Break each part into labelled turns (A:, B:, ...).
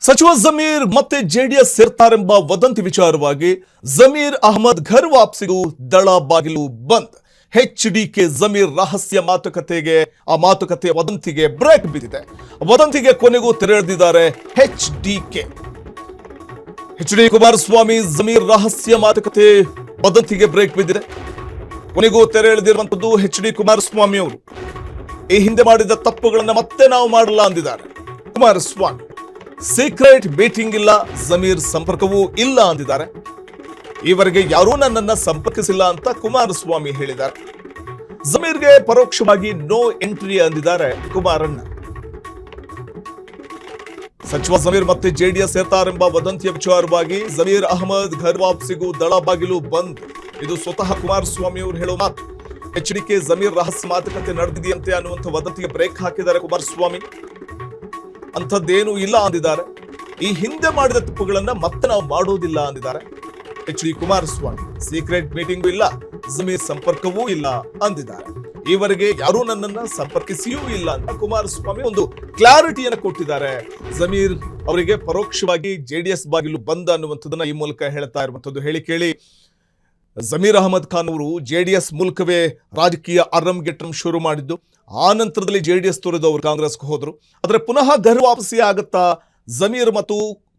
A: ಸಚಿವ ಜಮೀರ್ ಮತ್ತೆ ಜೆಡಿಎಸ್ ಸೇರ್ತಾರೆಂಬ ವದಂತಿ ವಿಚಾರವಾಗಿ ಜಮೀರ್ ಅಹಮದ್ ಘರ್ ವಾಪಸಿಗೂ ದಳ ಬಾಗಿಲು ಬಂದ್. ಎಚ್ಡಿಕೆ ಜಮೀರ್ ರಹಸ್ಯ ಮಾತುಕತೆಗೆ ಆ ಮಾತುಕತೆ ವದಂತಿಗೆ ಬ್ರೇಕ್ ಬಿದ್ದಿದೆ. ವದಂತಿಗೆ ಕೊನೆಗೂ ತೆರೆದಿದ್ದಾರೆ ಎಚ್ಡಿಕೆ. ಎಚ್ಡಿ ಕುಮಾರಸ್ವಾಮಿ ಜಮೀರ್ ರಹಸ್ಯ ಮಾತುಕತೆ ವದಂತಿಗೆ ಬ್ರೇಕ್ ಬಿದ್ದಿದೆ. ಕೊನೆಗೂ ತೆರೆ ಎಳೆದಿರುವಂತದ್ದು ಎಚ್ಡಿ ಕುಮಾರಸ್ವಾಮಿ ಅವರು. ಈ ಹಿಂದೆ ಮಾಡಿದ ತಪ್ಪುಗಳನ್ನು ಮತ್ತೆ ನಾವು ಮಾಡಲ್ಲ ಅಂದಿದ್ದಾರೆ ಕುಮಾರಸ್ವಾಮಿ. ಸೀಕ್ರೆಟ್ ಮೀಟಿಂಗ್ ಇಲ್ಲ, ಜಮೀರ್ ಸಂಪರ್ಕವೂ ಇಲ್ಲ ಅಂದಿದ್ದಾರೆ. ಈವರೆಗೆ ಯಾರೂ ನನ್ನನ್ನ ಸಂಪರ್ಕಿಸಿಲ್ಲ ಅಂತ ಕುಮಾರಸ್ವಾಮಿ ಹೇಳಿದ್ದಾರೆ. ಜಮೀರ್ಗೆ ಪರೋಕ್ಷವಾಗಿ ನೋ ಎಂಟ್ರಿ ಅಂದಿದ್ದಾರೆ ಕುಮಾರಣ್ಣ. ಸಚಿವ ಜಮೀರ್ ಮತ್ತೆ ಜೆಡಿಎಸ್ ಸೇರ್ತಾರೆಂಬ ವದಂತಿಯ ವಿಚಾರವಾಗಿ ಜಮೀರ್ ಅಹಮದ್ ಘರ್ ವಾಪಸಿಗೂ ದಳ ಬಾಗಿಲು ಬಂದ್. ಇದು ಸ್ವತಃ ಕುಮಾರಸ್ವಾಮಿ ಅವರು ಹೇಳುವ ಮಾತು. ಎಚ್ಡಿಕೆ ಜಮೀರ್ ರಹಸ್ಯ ಮಾತುಕತೆ ನಡೆದಿದೆಯಂತೆ ಅನ್ನುವಂಥ ವದಂತಿಗೆ ಬ್ರೇಕ್ ಹಾಕಿದ್ದಾರೆ ಕುಮಾರಸ್ವಾಮಿ. ಅಂಥದ್ದೇನೂ ಇಲ್ಲ ಅಂದಿದ್ದಾರೆ. ಈ ಹಿಂದೆ ಮಾಡಿದ ತಪ್ಪುಗಳನ್ನ ಮತ್ತೆ ನಾವು ಮಾಡೋದಿಲ್ಲ ಅಂದಿದ್ದಾರೆ ಎಚ್ಡಿ ಕುಮಾರಸ್ವಾಮಿ. ಸೀಕ್ರೆಟ್ ಮೀಟಿಂಗು ಇಲ್ಲ, ಜಮೀರ್ ಸಂಪರ್ಕವೂ ಇಲ್ಲ ಅಂದಿದ್ದಾರೆ. ಈವರೆಗೆ ಯಾರೂ ನನ್ನನ್ನ ಸಂಪರ್ಕಿಸಿಯೂ ಇಲ್ಲ ಅಂತ ಕುಮಾರಸ್ವಾಮಿ ಒಂದು ಕ್ಲಾರಿಟಿಯನ್ನು ಕೊಟ್ಟಿದ್ದಾರೆ. ಜಮೀರ್ ಅವರಿಗೆ ಪರೋಕ್ಷವಾಗಿ ಜೆಡಿಎಸ್ ಬಾಗಿಲು ಬಂದ ಅನ್ನುವಂಥದ್ದನ್ನ ಈ ಮೂಲಕ ಹೇಳ್ತಾ ಇರುವಂತದ್ದು. ಹೇಳಿ ಕೇಳಿ ಜಮೀರ್ ಅಹಮದ್ ಖಾನ್ ಅವರು ಜೆಡಿಎಸ್ ಮೂಲಕವೇ ರಾಜಕೀಯ ಅರಂಗೆಟ್ರಂ ಶುರು ಮಾಡಿದ್ದು. ಆ ನಂತರದಲ್ಲಿ ಜೆಡಿಎಸ್ ತೊರೆದು ಅವರು ಕಾಂಗ್ರೆಸ್ಗೆ ಹೋದ್ರು. ಆದರೆ ಪುನಃ ಘರ್ ವಾಪಸಿ ಆಗುತ್ತಾ ಜಮೀರ್ ಮತ್ತು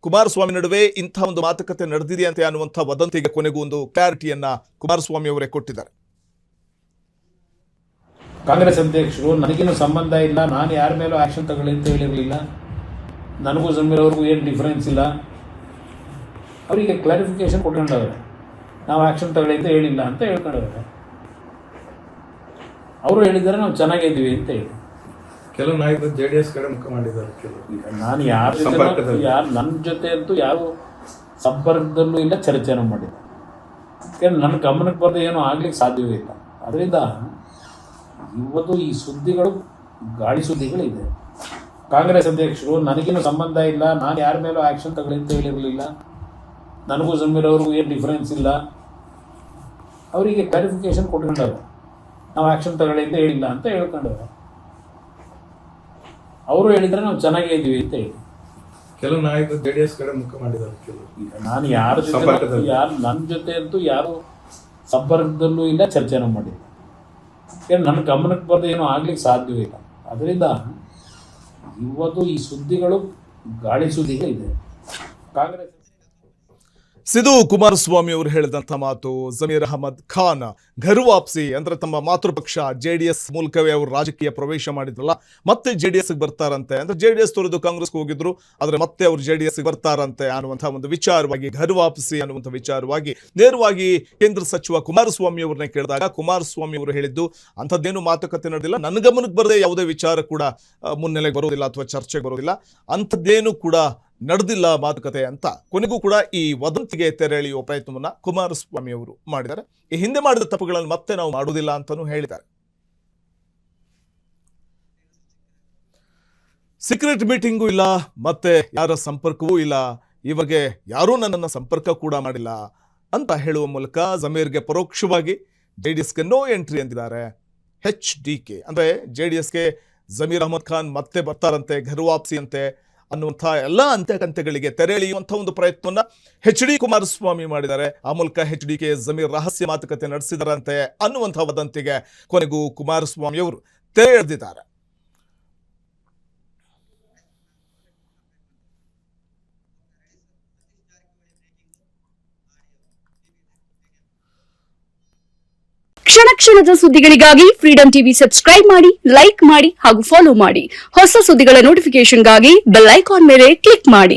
A: ಕುಮಾರಸ್ವಾಮಿ ನಡುವೆ ಇಂಥ ಒಂದು ಮಾತುಕತೆ ನಡೆದಿದೆಯಂತೆ ಅನ್ನುವಂಥ ವದಂತಿಗೆ ಕೊನೆಗೂ ಒಂದು ಕ್ಲಾರಿಟಿಯನ್ನ ಕುಮಾರಸ್ವಾಮಿ ಅವರೇ ಕೊಟ್ಟಿದ್ದಾರೆ.
B: ಕಾಂಗ್ರೆಸ್ ಅಧ್ಯಕ್ಷರು ನನಗೇನು ಸಂಬಂಧ ಇಲ್ಲ, ನಾನು ಯಾರ ಮೇಲೂ ಆಕ್ಷನ್ ತಗೊಳ್ಳಿ ಅಂತ ಹೇಳಿರಲಿಲ್ಲ, ನನಗೂ ಜಮೀರ್ ಅವ್ರಿಗೂ ಏನು ಡಿಫರೆನ್ಸ್ ಇಲ್ಲ, ಅವರಿಗೆ ಕ್ಲಾರಿಫಿಕೇಶನ್ ಕೊಟ್ಕೊಂಡವ್ರೆ. ನಾವು ಆಕ್ಷನ್ ತಗೊಳ್ಳಿ ಅಂತ ಹೇಳಿಲ್ಲ ಅಂತ ಹೇಳ್ಕೊಂಡವ್ರೆ. ಅವರು ಹೇಳಿದ್ದಾರೆ ನಾವು ಚೆನ್ನಾಗಿದ್ದೀವಿ ಅಂತ ಹೇಳಿ.
C: ಕೆಲವು ನಾಯಕರು ಜೆಡಿಎಸ್ ಕಡೆ ಮುಖ ಮಾಡಿದ್ದಾರೆ.
B: ನಾನು ಯಾರು ನನ್ನ ಜೊತೆ ಅಂತೂ ಯಾವ ಸಂಪರ್ಕದಲ್ಲೂ ಇಲ್ಲ, ಚರ್ಚೆನೂ ಮಾಡಿಲ್ಲ. ಯಾಕಂದ್ರೆ ನನ್ನ ಗಮನಕ್ಕೆ ಬರದೆ ಏನೂ ಆಗ್ಲಿಕ್ಕೆ ಸಾಧ್ಯವೇ ಇಲ್ಲ. ಅದರಿಂದ ಇವತ್ತು ಈ ಸುದ್ದಿಗಳು ಗಾಳಿ ಸುದ್ದಿಗಳಿದೆ. ಕಾಂಗ್ರೆಸ್ ಅಧ್ಯಕ್ಷರು ನನಗೇನು ಸಂಬಂಧ ಇಲ್ಲ, ನಾನು ಯಾರ ಮೇಲೂ ಆಕ್ಷನ್ ತಗೊಳ್ಳಿ ಅಂತ ಹೇಳಿರಲಿಲ್ಲ, ನನಗೂ ಜಮೀರ್ ಅವ್ರಿಗೂ ಏನು ಡಿಫರೆನ್ಸ್ ಇಲ್ಲ, ಅವರಿಗೆ ಕ್ಲಾರಿಫಿಕೇಶನ್ ಕೊಟ್ಕೊಂಡವ್ರೆ. ನಾವು ಆಕ್ಷನ್ ತಗೊಳ್ಳಿ ಅಂತ ಹೇಳಿಲ್ಲ ಅಂತ ಹೇಳ್ಕೊಂಡವ್ರೆ. ಅವರು ಹೇಳಿದ್ರೆ ನಾವು ಚೆನ್ನಾಗೇ ಇದ್ದೀವಿ ಅಂತ ಹೇಳಿ.
C: ಕೆಲವು ನಾಯಕರು ಜೆಡಿಎಸ್ ಕಡೆ ಮುಖ ಮಾಡಿದ್ದಾರೆ.
B: ನಾನು ಯಾರ ಜೊತೆ ನನ್ನ ಜೊತೆ ಅಂತೂ ಯಾರು ಸಂಪರ್ಕದಲ್ಲೂ ಇಲ್ಲ, ಚರ್ಚೆನೂ ಮಾಡಿಲ್ಲ. ಯಾಕಂದ್ರೆ ನನ್ನ ಗಮನಕ್ಕೆ ಬರದೆ ಏನೂ ಆಗ್ಲಿಕ್ಕೆ ಸಾಧ್ಯವೇ ಇಲ್ಲ. ಅದರಿಂದ ಇವತ್ತು ಈ ಸುದ್ದಿಗಳು ಗಾಳಿ ಸುದ್ದಿಗಳಿದೆ. ಕಾಂಗ್ರೆಸ್
A: ಸಿದು ಕುಮಾರಸ್ವಾಮಿ ಅವರು ಹೇಳಿದಂಥ ಮಾತು. ಜಮೀರ್ ಅಹಮದ್ ಖಾನ್ ಘರ್ ವಾಪಸಿ ಅಂದ್ರೆ ತಮ್ಮ ಮಾತೃಪಕ್ಷ ಜೆಡಿಎಸ್ ಮೂಲಕವೇ ಅವರು ರಾಜಕೀಯ ಪ್ರವೇಶ ಮಾಡಿದ್ರಲ್ಲ, ಮತ್ತೆ ಜೆಡಿಎಸ್ ಬರ್ತಾರಂತೆ. ಅಂದ್ರೆ ಜೆಡಿಎಸ್ ತೊರೆದು ಕಾಂಗ್ರೆಸ್ಗೆ ಹೋಗಿದ್ರು, ಆದ್ರೆ ಮತ್ತೆ ಅವರು ಜೆಡಿಎಸ್ ಬರ್ತಾರಂತೆ ಅನ್ನುವಂಥ ಒಂದು ವಿಚಾರವಾಗಿ, ಘರ್ ವಾಪಸಿ ಅನ್ನುವಂಥ ವಿಚಾರವಾಗಿ ನೇರವಾಗಿ ಕೇಂದ್ರ ಸಚಿವ ಕುಮಾರಸ್ವಾಮಿ ಅವ್ರನ್ನ ಕೇಳಿದಾಗ ಕುಮಾರಸ್ವಾಮಿ ಅವರು ಹೇಳಿದ್ದು ಅಂಥದ್ದೇನು ಮಾತುಕತೆ ನಡೆದಿಲ್ಲ, ನನ್ನ ಗಮನಕ್ಕೆ ಬರದೆ ಯಾವುದೇ ವಿಚಾರ ಕೂಡ ಮುನ್ನೆಲೆಗೆ ಬರೋದಿಲ್ಲ ಅಥವಾ ಚರ್ಚೆಗೆ ಬರೋದಿಲ್ಲ, ಅಂಥದ್ದೇನು ಕೂಡ ನಡೆದಿಲ್ಲ ಮಾತುಕತೆ ಅಂತ ಕೊನೆಗೂ ಕೂಡ ಈ ವದಂತಿಗೆ ತೆರೆ ಎಳೆಯುವ ಪ್ರಯತ್ನವನ್ನ ಕುಮಾರಸ್ವಾಮಿ ಅವರು ಮಾಡಿದ್ದಾರೆ. ಈ ಹಿಂದೆ ಮಾಡಿದ ತಪ್ಪುಗಳನ್ನು ಮತ್ತೆ ನಾವು ಮಾಡುವುದಿಲ್ಲ ಅಂತಾನೂ ಹೇಳಿದ್ದಾರೆ. ಸೀಕ್ರೆಟ್ ಮೀಟಿಂಗು ಇಲ್ಲ, ಮತ್ತೆ ಯಾರ ಸಂಪರ್ಕವೂ ಇಲ್ಲ, ಇವಾಗ ಯಾರೂ ನನ್ನನ್ನು ಸಂಪರ್ಕ ಕೂಡ ಮಾಡಿಲ್ಲ ಅಂತ ಹೇಳುವ ಮೂಲಕ ಜಮೀರ್ಗೆ ಪರೋಕ್ಷವಾಗಿ ಜೆಡಿಎಸ್ಗೆ ನೋ ಎಂಟ್ರಿ ಅಂದಿದ್ದಾರೆ ಎಚ್ಡಿಕೆ. ಅಂದ್ರೆ ಜೆಡಿಎಸ್ಗೆ ಜಮೀರ್ ಅಹಮದ್ ಖಾನ್ ಮತ್ತೆ ಬರ್ತಾರಂತೆ, ಘರ್ ವಾಪಸಿ ಅಂತೆ ಅನ್ನುವಂಥ ಎಲ್ಲ ಅಂತ್ಯಕಂತ್ಯಗಳಿಗೆ ತೆರೆ ಎಳೆಯುವಂಥ ಒಂದು ಪ್ರಯತ್ನವನ್ನ ಎಚ್ಡಿ ಕುಮಾರಸ್ವಾಮಿ ಮಾಡಿದ್ದಾರೆ. ಆ ಮೂಲಕ ಎಚ್ಡಿಕೆ ಜಮೀರ್ ರಹಸ್ಯ ಮಾತುಕತೆ ನಡೆಸಿದರಂತೆ ಅನ್ನುವಂಥ ವದಂತಿಗೆ ಕೊನೆಗೂ ಕುಮಾರಸ್ವಾಮಿ ಅವರು ತೆರೆ ಎಳೆದಿದ್ದಾರೆ.
D: ಕ್ಷಣ ಕ್ಷಣದ ಸುದ್ದಿಗಳಿಗಾಗಿ ಫ್ರೀಡಂ ಟಿವಿ ಸಬ್ಸ್ಕ್ರೈಬ್ ಮಾಡಿ, ಲೈಕ್ ಮಾಡಿ ಹಾಗೂ ಫಾಲೋ ಮಾಡಿ. ಹೊಸ ಸುದ್ದಿಗಳ ನೋಟಿಫಿಕೇಶನ್ಗಾಗಿ ಬೆಲ್ ಐಕಾನ್ ಮೇಲೆ ಕ್ಲಿಕ್ ಮಾಡಿ.